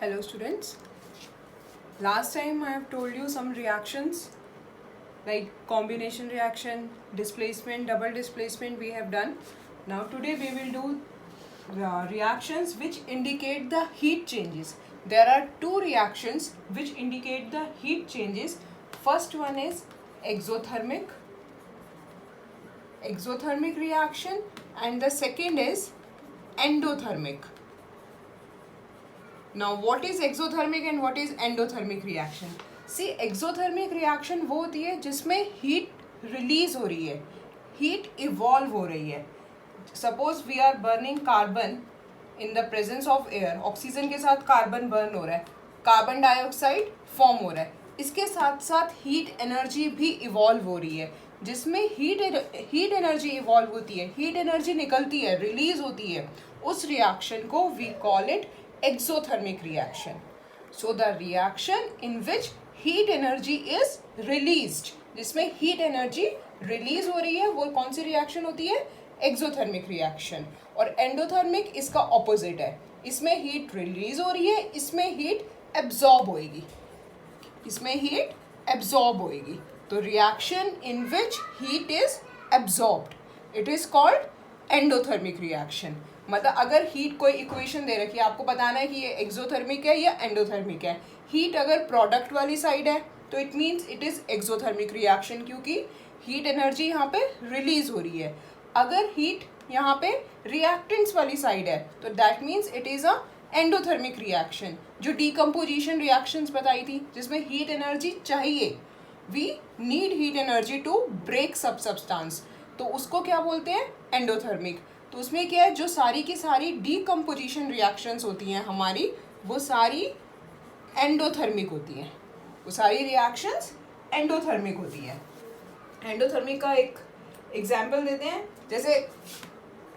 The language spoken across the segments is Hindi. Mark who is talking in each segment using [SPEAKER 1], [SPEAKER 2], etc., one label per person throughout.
[SPEAKER 1] Hello students. Last time I have told you some reactions like combination reaction, displacement, double displacement we have done. Now today we will do reactions which indicate the heat changes. There are two reactions which indicate the heat changes. First one is exothermic reaction and the second is endothermic. Now what is exothermic and what is endothermic reaction? See, exothermic reaction वो होती है जिसमें heat release हो रही है, heat evolve हो रही है. Suppose we are burning carbon in the presence of air, oxygen के साथ कार्बन बर्न हो रहा है, कार्बन डाइऑक्साइड फॉर्म हो रहा है, इसके साथ साथ हीट एनर्जी भी इवॉल्व हो रही है, जिसमें हीट एनर्जी इवॉल्व होती है, हीट एनर्जी निकलती है, रिलीज होती है. उस रिएक्शन को we call it exothermic reaction. So the reaction in which heat energy is released, जिसमें heat energy release हो रही है, वो कौन सी reaction होती है? Exothermic reaction. और endothermic इसका opposite है, इसमें heat release हो रही है, इसमें heat absorb होएगी, इसमें heat absorb होएगी. तो reaction in which heat is absorbed, it is called endothermic reaction. मतलब अगर हीट कोई इक्वेशन दे रखी है, आपको बताना है कि ये एक्सोथर्मिक है या एंडोथर्मिक है. हीट अगर प्रोडक्ट वाली साइड है तो it means it is exothermic reaction, क्योंकि हीट एनर्जी यहाँ पे रिलीज हो रही है. अगर हीट यहाँ पे रिएक्टेंट्स वाली साइड है तो that means it is a endothermic reaction. जो डीकम्पोजिशन रिएक्शंस बताई थी जिसमें हीट एनर्जी चाहिए, we need heat energy to break सब सब्सटेंस, तो उसको क्या बोलते हैं? एंडोथर्मिक. तो उसमें क्या है, जो सारी की सारी डीकम्पोजिशन रिएक्शंस होती हैं हमारी, वो सारी एंडोथर्मिक होती हैं, वो सारी रिएक्शंस एंडोथर्मिक होती है. एंडोथर्मिक का एक एग्जांपल देते हैं. जैसे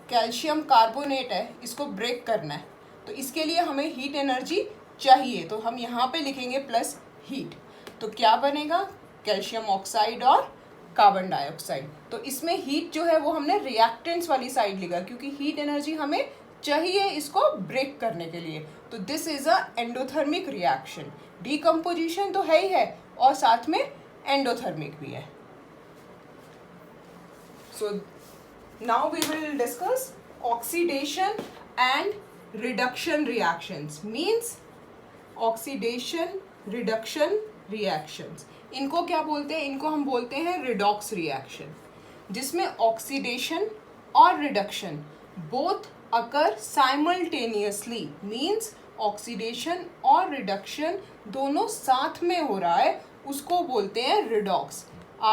[SPEAKER 1] कैल्शियम कार्बोनेट है, इसको ब्रेक करना है तो इसके लिए हमें हीट एनर्जी चाहिए, तो हम यहाँ पे लिखेंगे प्लस हीट, तो क्या बनेगा? कैल्शियम ऑक्साइड और कार्बन डाइऑक्साइड. तो इसमें हीट जो है वो हमने रिएक्टेंट्स वाली साइड लिखा, क्योंकि हीट एनर्जी हमें चाहिए इसको ब्रेक करने के लिए. तो this is a endothermic reaction. Decomposition तो है ही है और साथ में एंडोथर्मिक भी है. So now we will discuss oxidation and reduction reactions. Means oxidation reduction reactions, इनको क्या बोलते हैं? इनको हम बोलते हैं रिडॉक्स रिएक्शन, जिसमें ऑक्सीडेशन और reduction both occur simultaneously. Means oxidation और रिडक्शन दोनों साथ में हो रहा है, उसको बोलते हैं रिडॉक्स.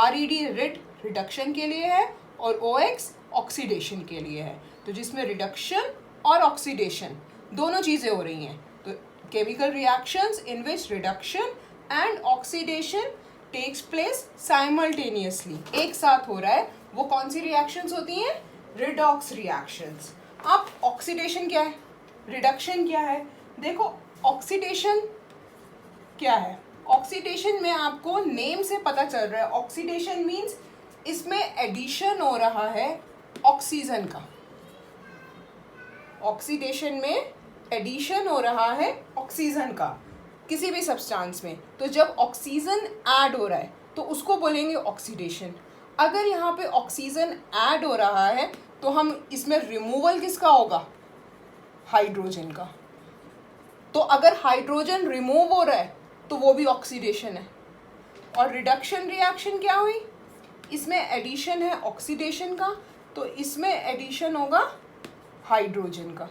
[SPEAKER 1] RED रिड रिडक्शन के लिए है और OX ऑक्सीडेशन के लिए है. तो जिसमें रिडक्शन और ऑक्सीडेशन दोनों चीज़ें हो रही हैं. तो chemical reactions in which reduction and oxidation takes place simultaneously, एक साथ हो रहा है, वो कौन सी रिएक्शंस होती हैं? Redox reactions. अब ऑक्सीडेशन क्या है, रिडक्शन क्या है? देखो ऑक्सीडेशन क्या है, ऑक्सीडेशन में आपको नेम से पता चल रहा है. ऑक्सीडेशन मीन्स इसमें एडिशन हो रहा है ऑक्सीजन का, ऑक्सीडेशन में एडिशन हो रहा है ऑक्सीजन का किसी भी सब्सटेंस में. तो जब ऑक्सीजन ऐड हो रहा है तो उसको बोलेंगे ऑक्सीडेशन. अगर यहाँ पे ऑक्सीजन ऐड हो रहा है तो हम इसमें रिमूवल किसका होगा? हाइड्रोजन का. तो अगर हाइड्रोजन रिमूव हो रहा है तो वो भी ऑक्सीडेशन है. और रिडक्शन रिएक्शन क्या हुई? इसमें एडिशन है ऑक्सीडेशन का, तो इसमें एडिशन होगा हाइड्रोजन का.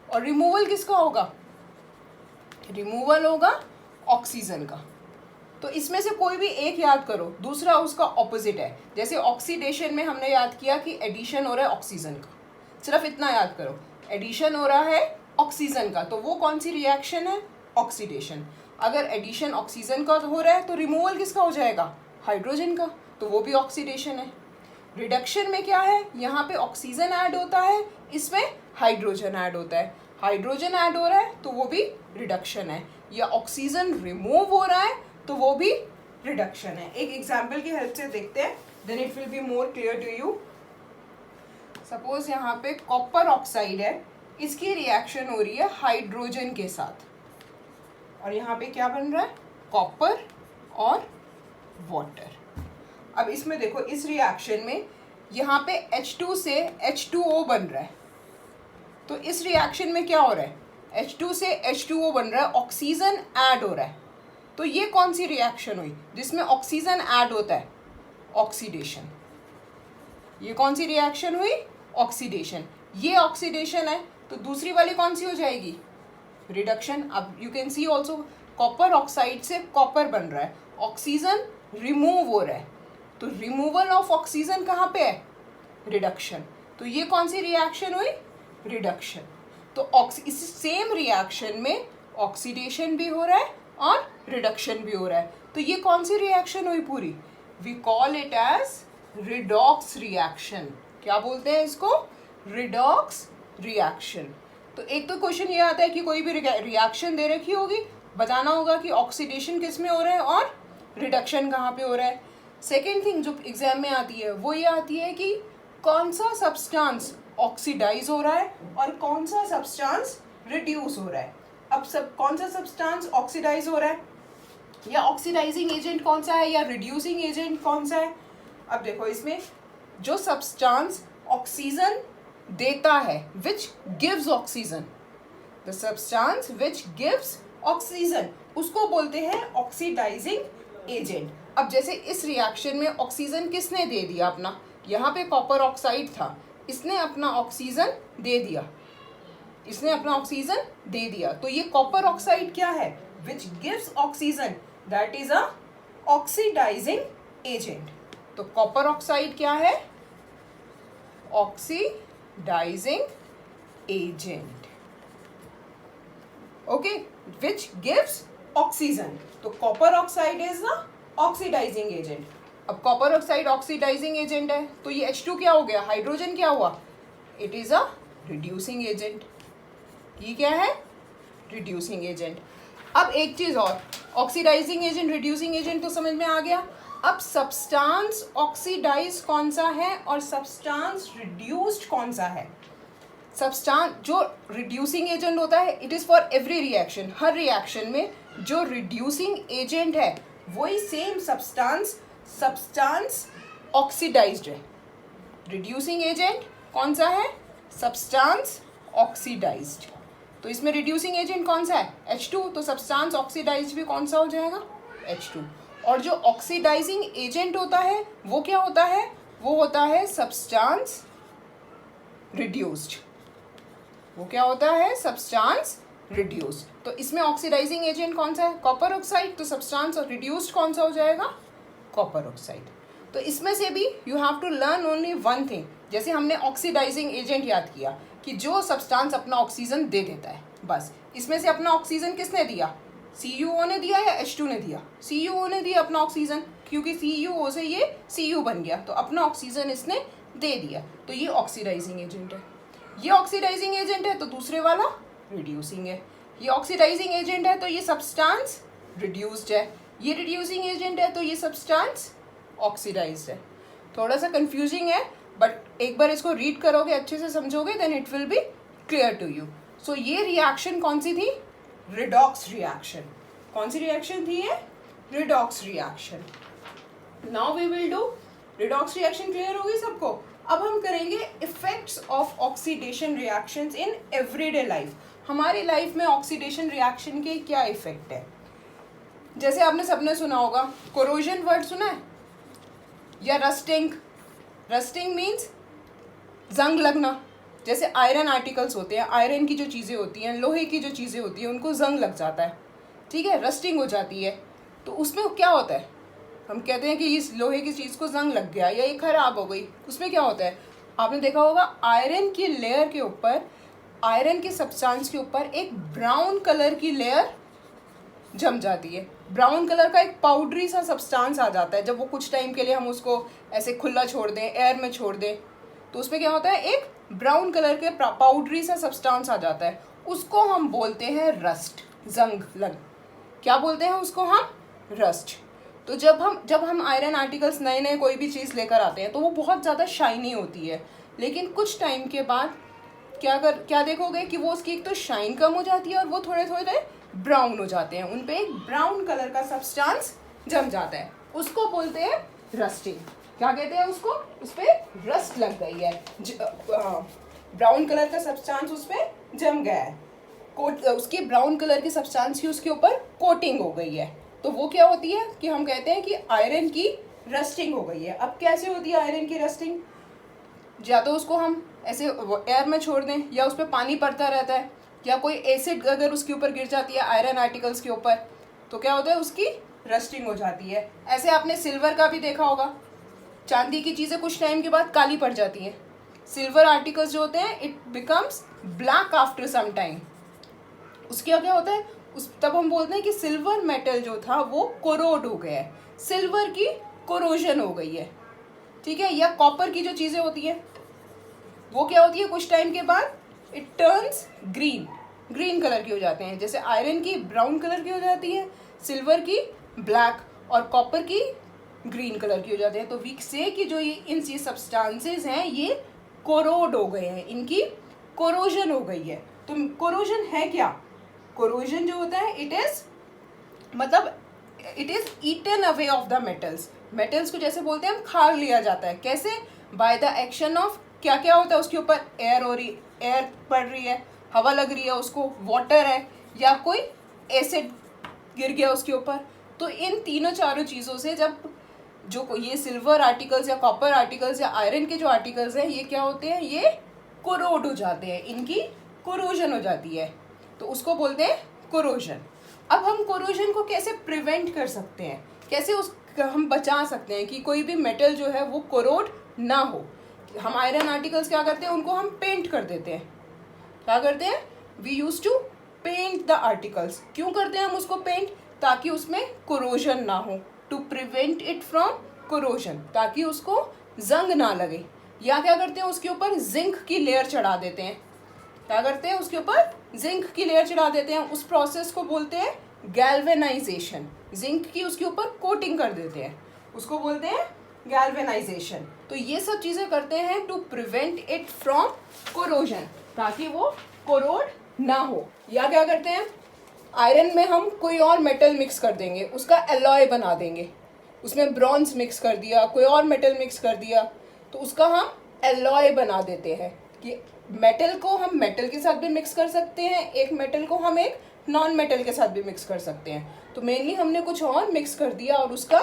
[SPEAKER 1] और रिमूवल किसका होगा? रिमूवल होगा ऑक्सीजन का. तो इसमें से कोई भी एक याद करो, दूसरा उसका ऑपोजिट है. जैसे ऑक्सीडेशन में हमने याद किया कि एडिशन हो रहा है ऑक्सीजन का, सिर्फ इतना याद करो, एडिशन हो रहा है ऑक्सीजन का, तो वो कौन सी रिएक्शन है? ऑक्सीडेशन. अगर एडिशन ऑक्सीजन का हो रहा है तो रिमूवल किसका हो जाएगा? हाइड्रोजन का, तो वो भी ऑक्सीडेशन है. रिडक्शन में क्या है? यहाँ पे ऑक्सीजन ऐड होता है, इसमें हाइड्रोजन ऐड होता है. हाइड्रोजन ऐड हो रहा है तो वो भी रिडक्शन है, या ऑक्सीजन रिमूव हो रहा है तो वो भी रिडक्शन है. एक एग्जाम्पल की हेल्प से देखते हैं, then it will be more clear to you. Suppose यहाँ पे कॉपर ऑक्साइड है, इसकी रिएक्शन हो रही है हाइड्रोजन के साथ. और यहाँ पे क्या बन रहा है, कॉपर और वाटर। अब इसमें देखो इस रिएक्शन में यहाँ पे H2 से H2O बन रहा है, तो इस रिएक्शन में क्या हो रहा है, H2 से H2O बन रहा है, ऑक्सीजन ऐड हो रहा है। तो ये कौन सी रिएक्शन हुई जिसमें ऑक्सीजन ऐड होता है, ऑक्सीडेशन। ये कौन सी रिएक्शन हुई, ऑक्सीडेशन। ये ऑक्सीडेशन है, तो दूसरी वाली कौन सी हो जाएगी, रिडक्शन। अब you can see also copper oxide से कॉपर बन रहा है, ऑक्सीजन रिमूव हो रहा है, तो रिमूवल ऑफ ऑक्सीजन कहाँ पे है, रिडक्शन। तो ये कौन सी रिएक्शन हुई, रिडक्शन। तो इस सेम रिएक्शन में ऑक्सीडेशन भी हो रहा है और रिडक्शन भी हो रहा है, तो ये कौन सी रिएक्शन हुई पूरी, we call it as redox reaction. क्या बोलते हैं इसको, रिडॉक्स रिएक्शन। तो एक तो क्वेश्चन ये आता है कि कोई भी रिएक्शन दे रखी होगी, बताना होगा कि ऑक्सीडेशन किस में हो रहा है और रिडक्शन कहाँ पे हो रहा है। सेकेंड थिंग जो एग्जाम में आती है वो ये आती है कि कौन सा सब्सटेंस ऑक्सीडाइज हो रहा है और कौन सा सब्सटेंस रिड्यूस हो रहा है। अब कौन सा सब्सटेंस ऑक्सीडाइज हो रहा है, या ऑक्सीडाइजिंग एजेंट कौन सा है, या रिड्यूसिंग एजेंट कौन सा है। अब देखो इसमें जो सब्सटेंस ऑक्सीजन देता है, which gives oxygen, the substance which gives oxygen, उसको बोलते हैं ऑक्सीडाइजिंग एजेंट। अब जैसे इस रिएक्शन में ऑक्सीजन किसने दे दिया अपना, यहाँ पे कॉपर ऑक्साइड था, इसने अपना ऑक्सीजन दे दिया, इसने अपना ऑक्सीजन दे दिया, तो ये कॉपर ऑक्साइड क्या है, which gives oxygen, that is a oxidizing agent. तो कॉपर ऑक्साइड क्या है, oxidizing agent, okay, which gives oxygen. तो copper oxide is the oxidizing agent. अब कॉपर ऑक्साइड ऑक्सीडाइजिंग एजेंट है, तो ये H2 क्या हो गया, हाइड्रोजन क्या हुआ, it is a reducing agent. ये क्या है, रिड्यूसिंग एजेंट। अब एक चीज और, ऑक्सीडाइजिंग एजेंट, रिड्यूसिंग एजेंट तो समझ में आ गया। अब सब्सटेंस ऑक्सीडाइज कौन सा है और सब्सटेंस रिड्यूस्ड कौन सा है। सब्सटेंस जो रिड्यूसिंग एजेंट होता है, it is for every reaction, her reaction में जो रिड्यूसिंग एजेंट है वही सेम सब्सटेंस ऑक्सीडाइज्ड है। रिड्यूसिंग एजेंट कौन सा है, सब्सटेंस ऑक्सीडाइज्ड। तो इसमें रिड्यूसिंग एजेंट कौन सा है, H2, तो सब्सटेंस ऑक्सीडाइज्ड भी कौन सा हो जाएगा, H2। और जो ऑक्सीडाइजिंग एजेंट होता है वो क्या होता है, वो होता है सब्सटेंस रिड्यूस्ड। वो क्या होता है, सब्सटेंस रिड्यूस्ड। तो इसमें ऑक्सीडाइजिंग एजेंट कौन सा है, कॉपर ऑक्साइड, तो सब्सटेंस रिड्यूस्ड कौन सा हो जाएगा, कॉपर ऑक्साइड। तो इसमें से भी you have to learn only one thing. जैसे हमने ऑक्सीडाइजिंग एजेंट याद किया कि जो सब्सटेंस अपना ऑक्सीजन दे देता है, बस। इसमें से अपना ऑक्सीजन किसने दिया, CuO ने दिया या H2 ने दिया, CuO ने दिया अपना ऑक्सीजन, क्योंकि CuO से ये Cu बन गया, तो अपना ऑक्सीजन इसने दे दिया, तो ये ऑक्सीडाइजिंग एजेंट है। ये ऑक्सीडाइजिंग एजेंट है तो दूसरे वाला रिड्यूसिंग है। ये ऑक्सीडाइजिंग एजेंट है तो ये सब्सटेंस रिड्यूस्ड है। ये रिड्यूसिंग एजेंट है तो ये सब्सटेंस ऑक्सीडाइज्ड है। थोड़ा सा कंफ्यूजिंग है, बट एक बार इसको रीड करोगे, अच्छे से समझोगे, then it will be clear to you. So ये रिएक्शन कौन सी थी, रिडॉक्स रिएक्शन। कौन सी रिएक्शन थी ये, redox reaction. Now we will do redox reaction. Clear होगी सबको। अब हम करेंगे effects of oxidation reactions in everyday life. हमारी लाइफ में ऑक्सीडेशन रिएक्शन के क्या इफेक्ट है। जैसे आपने सबने सुना होगा, कोरोजन वर्ड सुना है, या रस्टिंग। रस्टिंग मीन्स जंग लगना। जैसे आयरन आर्टिकल्स होते हैं, आयरन की जो चीज़ें होती हैं, लोहे की जो चीज़ें होती हैं, उनको जंग लग जाता है, ठीक है, रस्टिंग हो जाती है। तो उसमें क्या होता है, हम कहते हैं कि इस लोहे की चीज़ को जंग लग गया या ये खराब हो गई। उसमें क्या होता है, आपने देखा होगा, आयरन की लेयर के ऊपर, आयरन के सब्सटेंस के ऊपर एक ब्राउन कलर की लेयर जम जाती है। ब्राउन कलर का एक पाउडरी सा सब्सटेंस आ जाता है। जब वो कुछ टाइम के लिए हम उसको ऐसे खुला छोड़ दें, एयर में छोड़ दें, तो उसमें क्या होता है, एक ब्राउन कलर के पाउडरी सा सब्सटेंस आ जाता है। उसको हम बोलते हैं रस्ट, जंग लग। क्या बोलते हैं उसको हम, रस्ट। तो जब हम आयरन आर्टिकल्स नए नए कोई भी चीज़ लेकर आते हैं तो वो बहुत ज़्यादा शाइनी होती है, लेकिन कुछ टाइम के बाद क्या देखोगे कि वो उसकी एक तो शाइन कम हो जाती है और वो थोड़े थोड़े ब्राउन हो जाते हैं, उन पे एक ब्राउन कलर का सब्सटेंस जम जाता है, उसको बोलते हैं रस्टिंग। क्या कहते हैं उसको? उस पर रस्ट लग गई है, ब्राउन कलर का सब्सटेंस उस पर जम गया है, उसकी ब्राउन कलर की सब्सटेंस की उसके ऊपर कोटिंग हो गई है, तो वो क्या होती है कि हम कहते हैं कि आयरन की रस्टिंग हो गई है। अब कैसे होती है आयरन की रस्टिंग? या तो उसको हम ऐसे एयर में छोड़ दें, या उस पर पानी पड़ता रहता है, या कोई एसिड अगर उसके ऊपर गिर जाती है आयरन आर्टिकल्स के ऊपर, तो क्या होता है उसकी रस्टिंग हो जाती है। ऐसे आपने सिल्वर का भी देखा होगा, चांदी की चीज़ें कुछ टाइम के बाद काली पड़ जाती हैं, सिल्वर आर्टिकल्स जो होते हैं it becomes black after some time. उसके क्या होता है तब हम बोलते हैं कि सिल्वर मेटल जो था वो कोरोड हो गया है, सिल्वर की कोरोजन हो गई है, ठीक है। या कॉपर की जो चीज़ें होती हैं वो क्या होती है कुछ टाइम के बाद इट टर्न्स ग्रीन कलर की हो जाते हैं, जैसे आयरन की ब्राउन कलर की हो जाती है, सिल्वर की ब्लैक और कॉपर की ग्रीन कलर की हो जाते हैं। तो वी से कि जो ये सब्सटेंसेस हैं ये कोरोड हो गए हैं, इनकी कोरोजन हो गई है। तो कोरोजन है क्या? कोरोजन जो होता है it is eaten away of the metals को जैसे बोलते हैं हम खा लिया जाता है। कैसे? बाय द एक्शन ऑफ क्या क्या होता है उसके ऊपर, एयर पड़ रही है, हवा लग रही है उसको, वाटर है, या कोई एसिड गिर गया उसके ऊपर। तो इन तीनों चारों चीज़ों से जब जो ये सिल्वर आर्टिकल्स या कॉपर आर्टिकल्स या आयरन के जो आर्टिकल्स हैं ये क्या होते हैं, ये कोरोड हो जाते हैं, इनकी कोरोजन हो जाती है, तो उसको बोलते हैं कोरोजन। अब हम कोरोजन को कैसे प्रिवेंट कर सकते हैं, कैसे हम बचा सकते हैं कि कोई भी मेटल जो है वो कोरोड ना हो? हम आयरन आर्टिकल्स क्या करते हैं, उनको हम पेंट कर देते हैं। क्या करते हैं? We use to paint the articles. क्यों करते हैं हम उसको पेंट? ताकि उसमें कोरोजन ना हो, to prevent it from corrosion, ताकि उसको जंग ना लगे। या क्या करते हैं उसके ऊपर जिंक की लेयर चढ़ा देते हैं। क्या करते हैं उसके ऊपर जिंक की लेयर चढ़ा देते हैं, उस प्रोसेस को बोलते हैं गैल्वेनाइजेशन। जिंक की उसके ऊपर कोटिंग कर देते हैं, उसको बोलते हैं गैल्वेनाइजेशन। तो ये सब चीज़ें करते हैं to prevent it from corrosion, ताकि वो कोरोड ना हो। या क्या करते हैं, आयरन में हम कोई और मेटल मिक्स कर देंगे, उसका एलॉय बना देंगे, उसमें ब्रॉन्ज मिक्स कर दिया, कोई और मेटल मिक्स कर दिया, तो उसका हम एलॉय बना देते हैं कि मेटल को हम मेटल के साथ भी मिक्स कर सकते हैं, एक मेटल को हम एक नॉन मेटल के साथ भी मिक्स कर सकते हैं। तो मेनली हमने कुछ और मिक्स कर दिया और उसका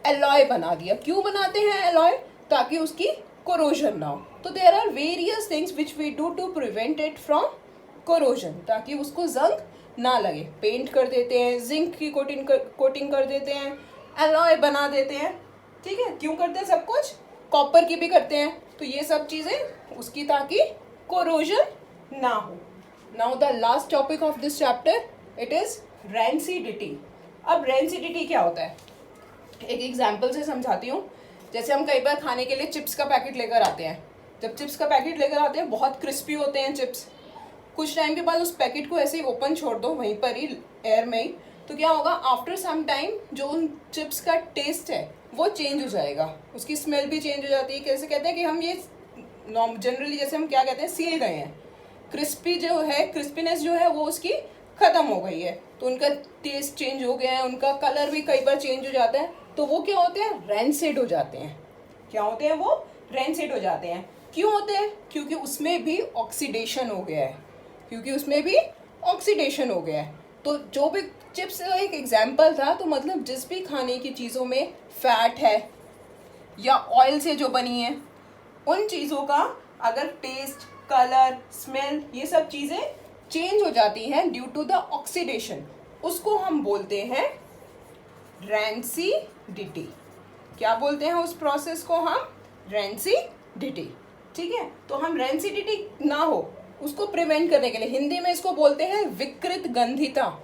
[SPEAKER 1] एलॉय बना दिया। क्यों बनाते हैं एलॉय? ताकि उसकी कोरोजन ना हो। तो there are various things which we do to prevent it from corrosion, ताकि उसको जंग ना लगे। पेंट कर देते हैं, जिंक की कोटिंग कर देते हैं, एलॉय बना देते हैं, ठीक है। क्यों करते हैं सब कुछ? कॉपर की भी करते हैं। तो ये सब चीज़ें उसकी ताकि कोरोजन ना हो। Now the last topic of this chapter it is rancidity. अब रेंसिडिटी क्या होता है, एक एग्जाम्पल से समझाती हूँ। जैसे हम कई बार खाने के लिए चिप्स का पैकेट लेकर आते हैं, जब चिप्स का पैकेट लेकर आते हैं बहुत क्रिस्पी होते हैं चिप्स, कुछ टाइम के बाद उस पैकेट को ऐसे ही ओपन छोड़ दो वहीं पर ही एयर में ही, तो क्या होगा, आफ्टर सम टाइम जो उन चिप्स का टेस्ट है वो चेंज हो जाएगा, उसकी स्मेल भी चेंज हो जाती है। कैसे कहते हैं कि हम ये जनरली जैसे हम क्या कहते हैं, सील गए हैं, क्रिस्पी जो है, क्रिस्पीनेस जो है वो उसकी ख़त्म हो गई है, तो उनका टेस्ट चेंज हो गया है, उनका कलर भी कई बार चेंज हो जाता है, तो वो क्या होते हैं, रैंसिड हो जाते हैं। क्या होते हैं वो? रैंसिड हो जाते हैं। क्यों होते हैं? क्योंकि उसमें भी ऑक्सीडेशन हो गया है, क्योंकि उसमें भी ऑक्सीडेशन हो गया है। तो जो भी चिप्स एक एग्जाम्पल था, तो मतलब जिस भी खाने की चीज़ों में फैट है या ऑयल से जो बनी है, उन चीज़ों का अगर टेस्ट, कलर, स्मेल, ये सब चीज़ें चेंज हो जाती हैं ड्यू टू द ऑक्सीडेशन, उसको हम बोलते हैं रैंसिडिटी। क्या बोलते हैं उस प्रोसेस को हम? रैंसिडिटी, ठीक है। तो हम रैंसिडिटी ना हो उसको प्रिवेंट करने के लिए हिंदी में इसको बोलते हैं विकृत गंधिता,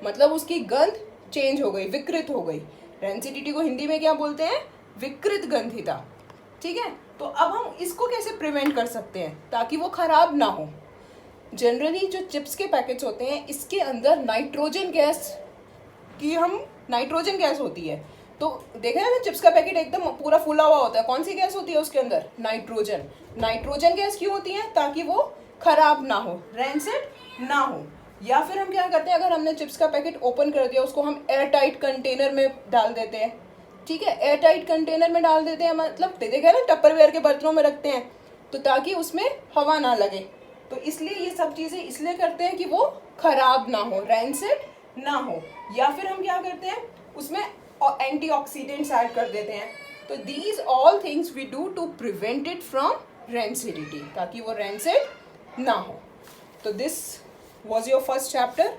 [SPEAKER 1] मतलब उसकी गंध चेंज हो गई, विकृत हो गई। रैंसिडिटी को हिंदी में क्या बोलते हैं? विकृत गंधिता, ठीक है। तो अब हम इसको कैसे प्रिवेंट कर सकते हैं ताकि वो खराब ना हो? जनरली जो चिप्स के पैकेट्स होते हैं इसके अंदर नाइट्रोजन गैस होती है। तो देखा है ना, चिप्स का पैकेट एकदम पूरा फूला हुआ होता है, कौन सी गैस होती है उसके अंदर? नाइट्रोजन गैस क्यों होती है? ताकि वो खराब ना हो, रैंसिड ना हो। या फिर हम क्या करते हैं, अगर हमने चिप्स का पैकेट ओपन कर दिया उसको हम एयर टाइट कंटेनर में डाल देते हैं, ठीक है, एयर टाइट कंटेनर में डाल देते हैं, मतलब देखा ना टपरवेयर के बर्तनों में रखते हैं तो ताकि उसमें हवा ना लगे। तो इसलिए ये सब चीज़ें इसलिए करते हैं कि वो खराब ना हो, रैंसिड ना हो। या फिर हम क्या करते हैं, उसमें एंटीऑक्सीडेंट्स ऐड कर देते हैं। तो these all things we do to prevent it from rancidity, ताकि वो रैंसिड ना हो। तो this was your first chapter.